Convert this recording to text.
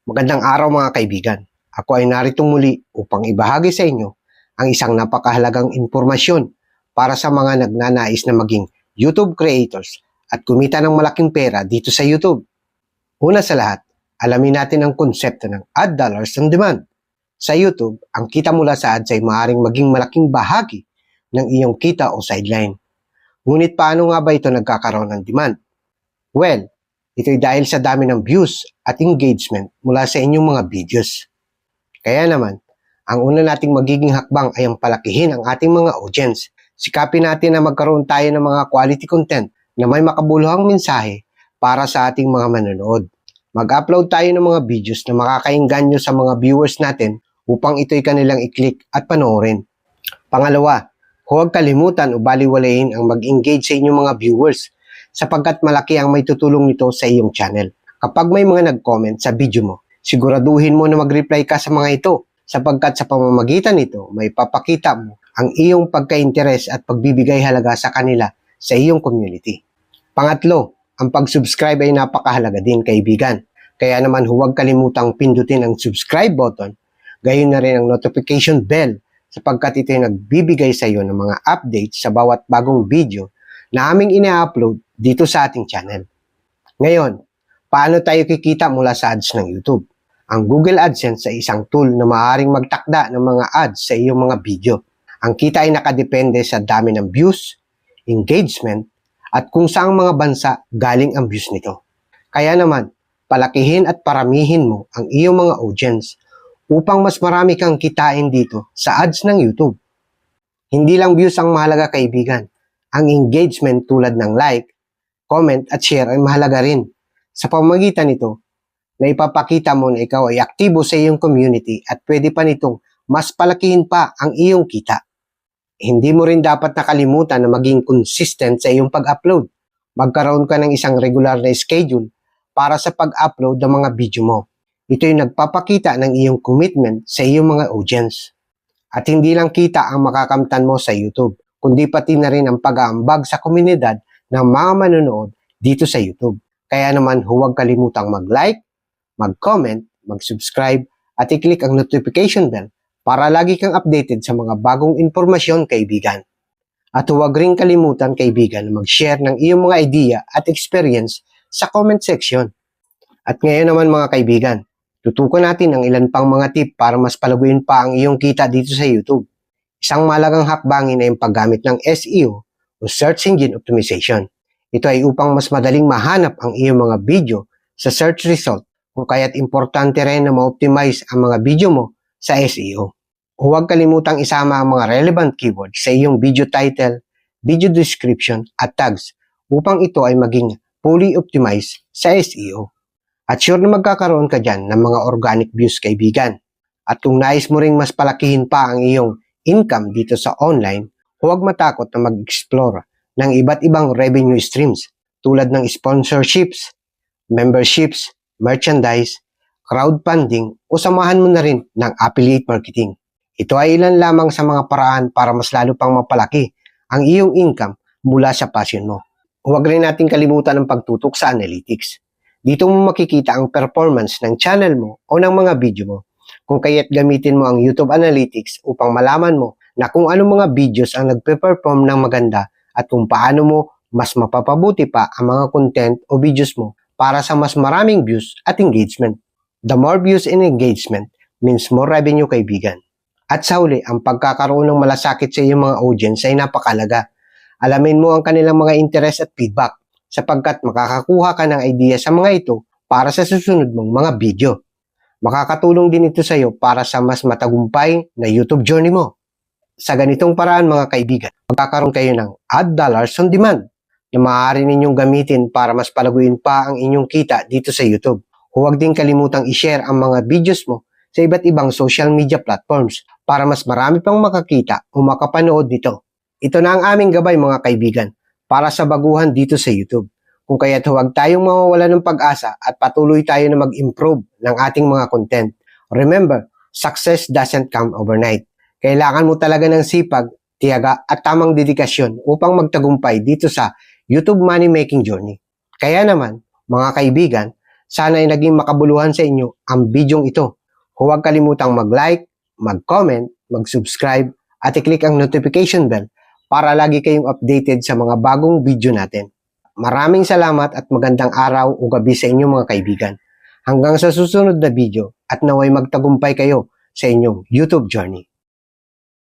Magandang araw mga kaibigan. Ako ay naritong muli upang ibahagi sa inyo ang isang napakahalagang impormasyon para sa mga nagnanais na maging YouTube creators at kumita ng malaking pera dito sa YouTube. Una sa lahat, alamin natin ang konsepto ng ad dollars on demand. Sa YouTube, ang kita mula sa ads ay maaaring maging malaking bahagi ng iyong kita o sideline. Ngunit paano nga ba ito nagkakaroon ng demand? Well, ito'y dahil sa dami ng views at engagement mula sa inyong mga videos. Kaya naman, ang una nating magiging hakbang ay ang palakihin ang ating mga audience. Sikapin natin na magkaroon tayo ng mga quality content na may makabuluhang mensahe para sa ating mga manonood. Mag-upload tayo ng mga videos na makakainganyo sa mga viewers natin upang ito'y kanilang i-click at panoorin. Pangalawa, huwag kalimutan o baliwalain ang mag-engage sa inyong mga viewers sapagkat malaki ang may tutulong nito sa iyong channel. Kapag may mga nag-comment sa video mo, siguraduhin mo na mag-reply ka sa mga ito sapagkat sa pamamagitan nito may papakita mo ang iyong pagka-interes at pagbibigay halaga sa kanila sa iyong community. Pangatlo, ang pag-subscribe ay napakahalaga din kaibigan. Kaya naman huwag kalimutang pindutin ang subscribe button, gayon na rin ang notification bell sapagkat ito ay nagbibigay sa iyo ng mga updates sa bawat bagong video na aming ina-upload dito sa ating channel. Ngayon, paano tayo kikita mula sa ads ng YouTube? Ang Google AdSense ay isang tool na maaaring magtakda ng mga ads sa iyong mga video. Ang kita ay nakadepende sa dami ng views, engagement, at kung saang mga bansa galing ang views nito. Kaya naman, palakihin at paramihin mo ang iyong mga audience upang mas marami kang kitain dito sa ads ng YouTube. Hindi lang views ang mahalaga kaibigan. Ang engagement tulad ng like, comment at share ay mahalaga rin. Sa pamamagitan nito, na ipapakita mo na ikaw ay aktibo sa iyong community at pwede pa nitong mas palakihin pa ang iyong kita. Hindi mo rin dapat nakalimutan na maging consistent sa iyong pag-upload. Magkaroon ka ng isang regular na schedule para sa pag-upload ng mga video mo. Ito ay nagpapakita ng iyong commitment sa iyong mga audience. At hindi lang kita ang makakamtan mo sa YouTube, kundi pati na rin ang pag-aambag sa komunidad ng mga manonood dito sa YouTube. Kaya naman huwag kalimutang mag-like, mag-comment, mag-subscribe at i-click ang notification bell para lagi kang updated sa mga bagong impormasyon kaibigan. At huwag rin kalimutan kaibigan na mag-share ng iyong mga idea at experience sa comment section. At ngayon naman mga kaibigan, tutukan natin ang ilan pang mga tip para mas palaguin pa ang iyong kita dito sa YouTube. Isang malagang hakbangin ay ang paggamit ng SEO o Search Engine Optimization. Ito ay upang mas madaling mahanap ang iyong mga video sa search result kung kaya't importante rin na ma-optimize ang mga video mo sa SEO. Huwag kalimutang isama ang mga relevant keywords sa iyong video title, video description at tags upang ito ay maging fully optimized sa SEO. At sure na magkakaroon ka dyan ng mga organic views kaibigan. At kung nais mo ring mas palakihin pa ang iyong income dito sa online, huwag matakot na mag-explore ng iba't ibang revenue streams tulad ng sponsorships, memberships, merchandise, crowdfunding o samahan mo na rin ng affiliate marketing. Ito ay ilan lamang sa mga paraan para mas lalo pang mapalaki ang iyong income mula sa passion mo. Huwag rin natin kalimutan ang pagtutok sa analytics. Dito mo makikita ang performance ng channel mo o ng mga video mo. Kung kaya't gamitin mo ang YouTube Analytics upang malaman mo na kung anong mga videos ang nagpe-perform ng maganda at kung paano mo mas mapapabuti pa ang mga content o videos mo para sa mas maraming views at engagement. The more views and engagement means more revenue kaibigan. At sa huli, ang pagkakaroon ng malasakit sa iyong mga audience ay napakalaga. Alamin mo ang kanilang mga interest at feedback sapagkat makakakuha ka ng idea sa mga ito para sa susunod mong mga video. Makakatulong din ito sa iyo para sa mas matagumpay na YouTube journey mo. Sa ganitong paraan mga kaibigan, magkakaroon kayo ng ad dollars on demand na maaari ninyong gamitin para mas palaguin pa ang inyong kita dito sa YouTube. Huwag din kalimutang i-share ang mga videos mo sa iba't ibang social media platforms para mas marami pang makakita o makapanood dito. Ito na ang aming gabay mga kaibigan para sa baguhan dito sa YouTube. Kung kaya't huwag tayong mawawala ng pag-asa at patuloy tayo na mag-improve ng ating mga content. Remember, success doesn't come overnight. Kailangan mo talaga ng sipag, tiyaga at tamang dedikasyon upang magtagumpay dito sa YouTube money making journey. Kaya naman, mga kaibigan, Sana ay naging makabuluhan sa inyo ang bidyong ito. Huwag kalimutang mag-like, mag-comment, mag-subscribe at i-click ang notification bell para lagi kayong updated sa mga bagong video natin. Maraming salamat at magandang araw o gabi sa inyong mga kaibigan. Hanggang sa susunod na video at naway magtagumpay kayo sa inyong YouTube journey.